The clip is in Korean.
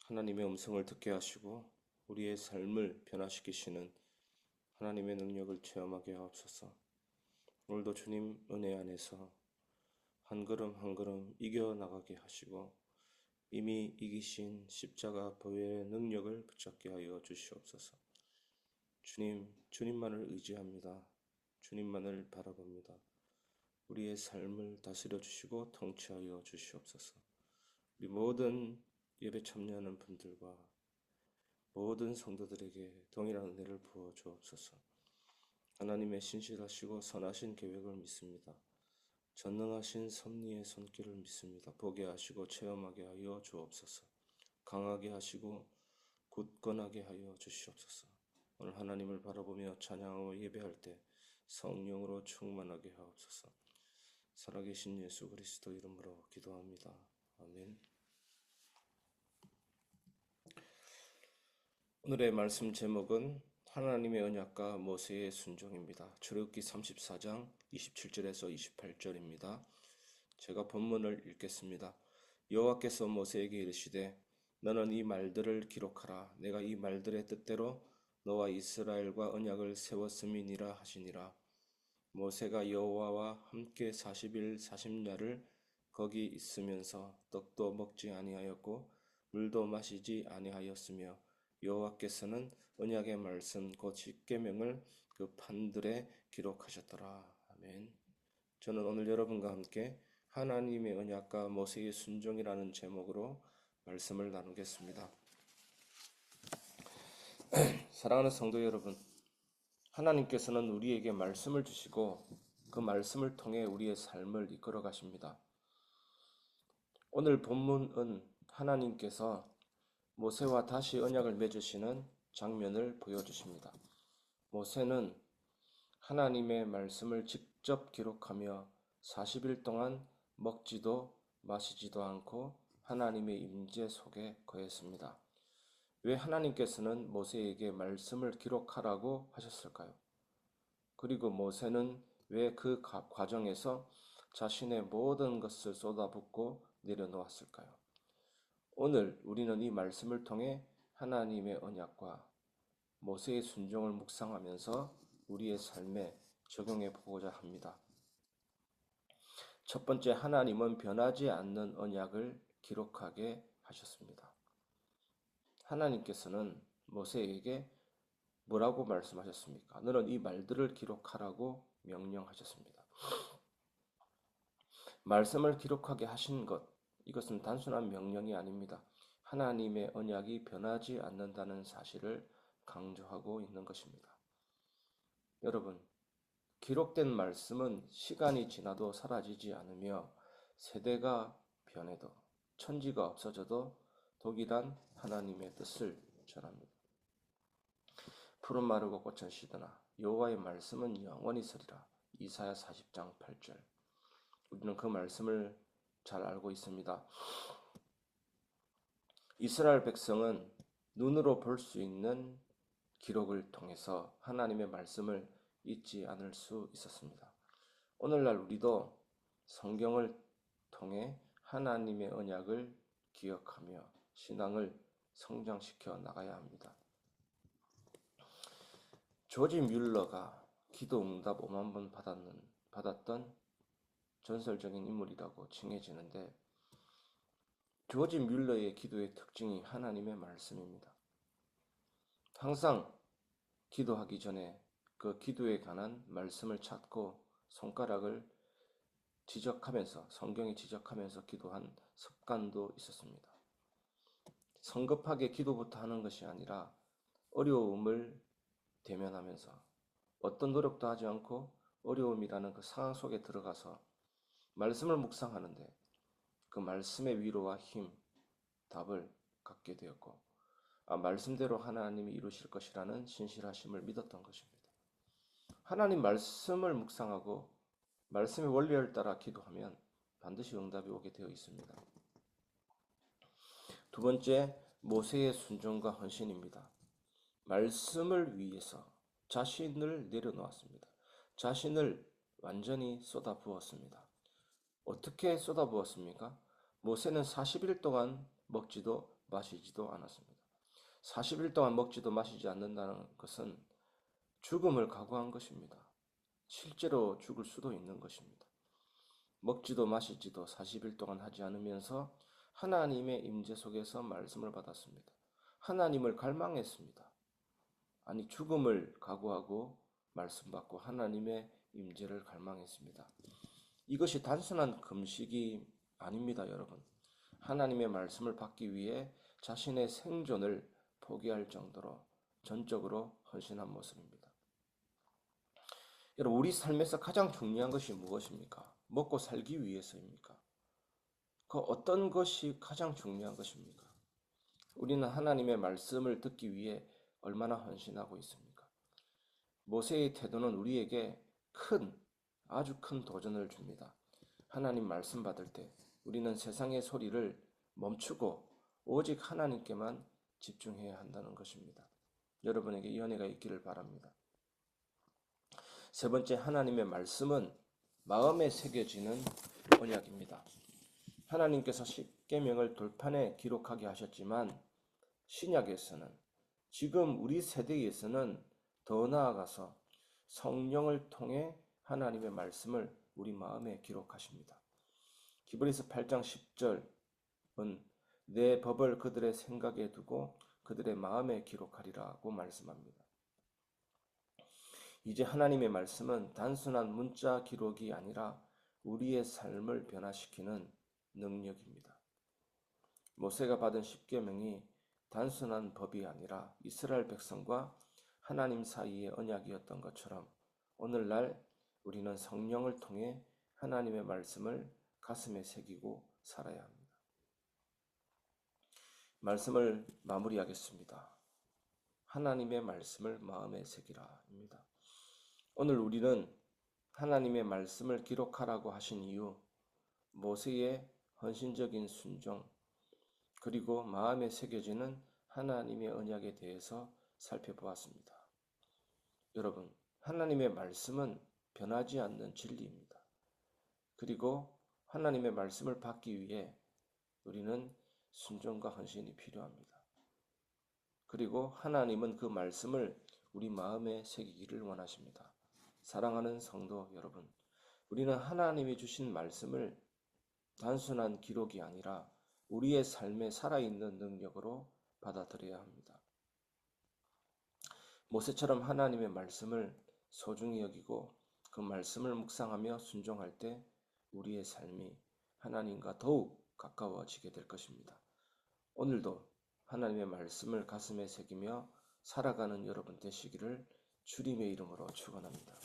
하나님의 음성을 듣게 하시고 우리의 삶을 변화시키시는 하나님의 능력을 체험하게 하옵소서. 오늘도 주님 은혜 안에서 한 걸음 한 걸음 이겨나가게 하시고 이미 이기신 십자가 보혈의 능력을 붙잡게 하여 주시옵소서. 주님, 주님만을 의지합니다. 주님만을 바라봅니다. 우리의 삶을 다스려 주시고 통치하여 주시옵소서. 우리 모든 예배 참여하는 분들과 모든 성도들에게 동일한 은혜를 부어 주옵소서. 하나님의 신실하시고 선하신 계획을 믿습니다. 전능하신 섭리의 손길을 믿습니다. 보게 하시고 체험하게 하여 주옵소서. 강하게 하시고 굳건하게 하여 주시옵소서. 오늘 하나님을 바라보며 찬양하고 예배할 때 성령으로 충만하게 하옵소서. 살아계신 예수 그리스도 이름으로 기도합니다. 아멘. 오늘의 말씀 제목은 하나님의 언약과 모세의 순종입니다. 출애굽기 34장 27절에서 28절입니다. 제가 본문을 읽겠습니다. 여호와께서 모세에게 이르시되 너는 이 말들을 기록하라. 내가 이 말들의 뜻대로 너와 이스라엘과 언약을 세웠음이니라 하시니라. 모세가 여호와와 함께 40일 40야를 거기 있으면서 떡도 먹지 아니하였고 물도 마시지 아니하였으며 여호와께서는 언약의 말씀 곧 십계명을 그 판들에 기록하셨더라. 아멘. 저는 오늘 여러분과 함께 하나님의 언약과 모세의 순종이라는 제목으로 말씀을 나누겠습니다. 사랑하는 성도 여러분, 하나님께서는 우리에게 말씀을 주시고 그 말씀을 통해 우리의 삶을 이끌어 가십니다. 오늘 본문은 하나님께서 모세와 다시 언약을 맺으시는 장면을 보여주십니다. 모세는 하나님의 말씀을 직접 기록하며 40일 동안 먹지도 마시지도 않고 하나님의 임재 속에 거했습니다. 왜 하나님께서는 모세에게 말씀을 기록하라고 하셨을까요? 그리고 모세는 왜 그 과정에서 자신의 모든 것을 쏟아붓고 내려놓았을까요? 오늘 우리는 이 말씀을 통해 하나님의 언약과 모세의 순종을 묵상하면서 우리의 삶에 적용해 보고자 합니다. 첫 번째, 하나님은 변하지 않는 언약을 기록하게 하셨습니다. 하나님께서는 모세에게 뭐라고 말씀하셨습니까? 너는 이 말들을 기록하라고 명령하셨습니다. 말씀을 기록하게 하신 것, 이것은 단순한 명령이 아닙니다. 하나님의 언약이 변하지 않는다는 사실을 강조하고 있는 것입니다. 여러분, 기록된 말씀은 시간이 지나도 사라지지 않으며 세대가 변해도 천지가 없어져도 동일한 하나님의 뜻을 전합니다. 푸른 마르고 꽃은 시드나 여호와의 말씀은 영원히 서리라. 이사야 40장 8절. 우리는 그 말씀을 잘 알고 있습니다. 이스라엘 백성은 눈으로 볼 수 있는 기록을 통해서 하나님의 말씀을 잊지 않을 수 있었습니다. 오늘날 우리도 성경을 통해 하나님의 언약을 기억하며 신앙을 성장시켜 나가야 합니다. 조지 뮬러가 기도 응답 5만 번 받았던 전설적인 인물이라고 칭해지는데, 조지 뮬러의 기도의 특징이 하나님의 말씀입니다. 항상 기도하기 전에 그 기도에 관한 말씀을 찾고 손가락을 지적하면서 성경에 지적하면서 기도한 습관도 있었습니다. 성급하게 기도부터 하는 것이 아니라 어려움을 대면하면서 어떤 노력도 하지 않고 어려움이라는 그 상황 속에 들어가서 말씀을 묵상하는데 그 말씀의 위로와 힘, 답을 갖게 되었고, 말씀대로 하나님이 이루실 것이라는 신실하심을 믿었던 것입니다. 하나님 말씀을 묵상하고 말씀의 원리를 따라 기도하면 반드시 응답이 오게 되어 있습니다. 두 번째, 모세의 순종과 헌신입니다. 말씀을 위해서 자신을 내려놓았습니다. 자신을 완전히 쏟아부었습니다. 어떻게 쏟아부었습니까? 모세는 40일 동안 먹지도 마시지도 않았습니다. 40일 동안 먹지도 마시지 않는다는 것은 죽음을 각오한 것입니다. 실제로 죽을 수도 있는 것입니다. 먹지도 마시지도 40일 동안 하지 않으면서 하나님의 임재 속에서 말씀을 받았습니다. 하나님을 갈망했습니다. 아니, 죽음을 각오하고 말씀 받고 하나님의 임재를 갈망했습니다. 이것이 단순한 금식이 아닙니다, 여러분. 하나님의 말씀을 받기 위해 자신의 생존을 포기할 정도로 전적으로 헌신한 모습입니다. 여러분, 우리 삶에서 가장 중요한 것이 무엇입니까? 먹고 살기 위해서입니까? 그 어떤 것이 가장 중요한 것입니까? 우리는 하나님의 말씀을 듣기 위해 얼마나 헌신하고 있습니까? 모세의 태도는 우리에게 아주 큰 도전을 줍니다. 하나님 말씀 받을 때 우리는 세상의 소리를 멈추고 오직 하나님께만 집중해야 한다는 것입니다. 여러분에게 이 은혜가 있기를 바랍니다. 세 번째, 하나님의 말씀은 마음에 새겨지는 언약입니다. 하나님께서 십계명을 돌판에 기록하게 하셨지만 신약에서는, 지금 우리 세대에서는 더 나아가서 성령을 통해 하나님의 말씀을 우리 마음에 기록하십니다. 히브리서 8장 10절은 내 법을 그들의 생각에 두고 그들의 마음에 기록하리라고 말씀합니다. 이제 하나님의 말씀은 단순한 문자 기록이 아니라 우리의 삶을 변화시키는 능력입니다. 모세가 받은 십계명이 단순한 법이 아니라 이스라엘 백성과 하나님 사이의 언약이었던 것처럼 오늘날 우리는 성령을 통해 하나님의 말씀을 가슴에 새기고 살아야 합니다. 말씀을 마무리하겠습니다. 하나님의 말씀을 마음에 새기라입니다. 오늘 우리는 하나님의 말씀을 기록하라고 하신 이유, 모세의 헌신적인 순종, 그리고 마음에 새겨지는 하나님의 언약에 대해서 살펴보았습니다. 여러분, 하나님의 말씀은 변하지 않는 진리입니다. 그리고 하나님의 말씀을 받기 위해 우리는 순종과 헌신이 필요합니다. 그리고 하나님은 그 말씀을 우리 마음에 새기기를 원하십니다. 사랑하는 성도 여러분, 우리는 하나님이 주신 말씀을 단순한 기록이 아니라 우리의 삶에 살아있는 능력으로 받아들여야 합니다. 모세처럼 하나님의 말씀을 소중히 여기고 그 말씀을 묵상하며 순종할 때 우리의 삶이 하나님과 더욱 가까워지게 될 것입니다. 오늘도 하나님의 말씀을 가슴에 새기며 살아가는 여러분 되시기를 주님의 이름으로 축원합니다.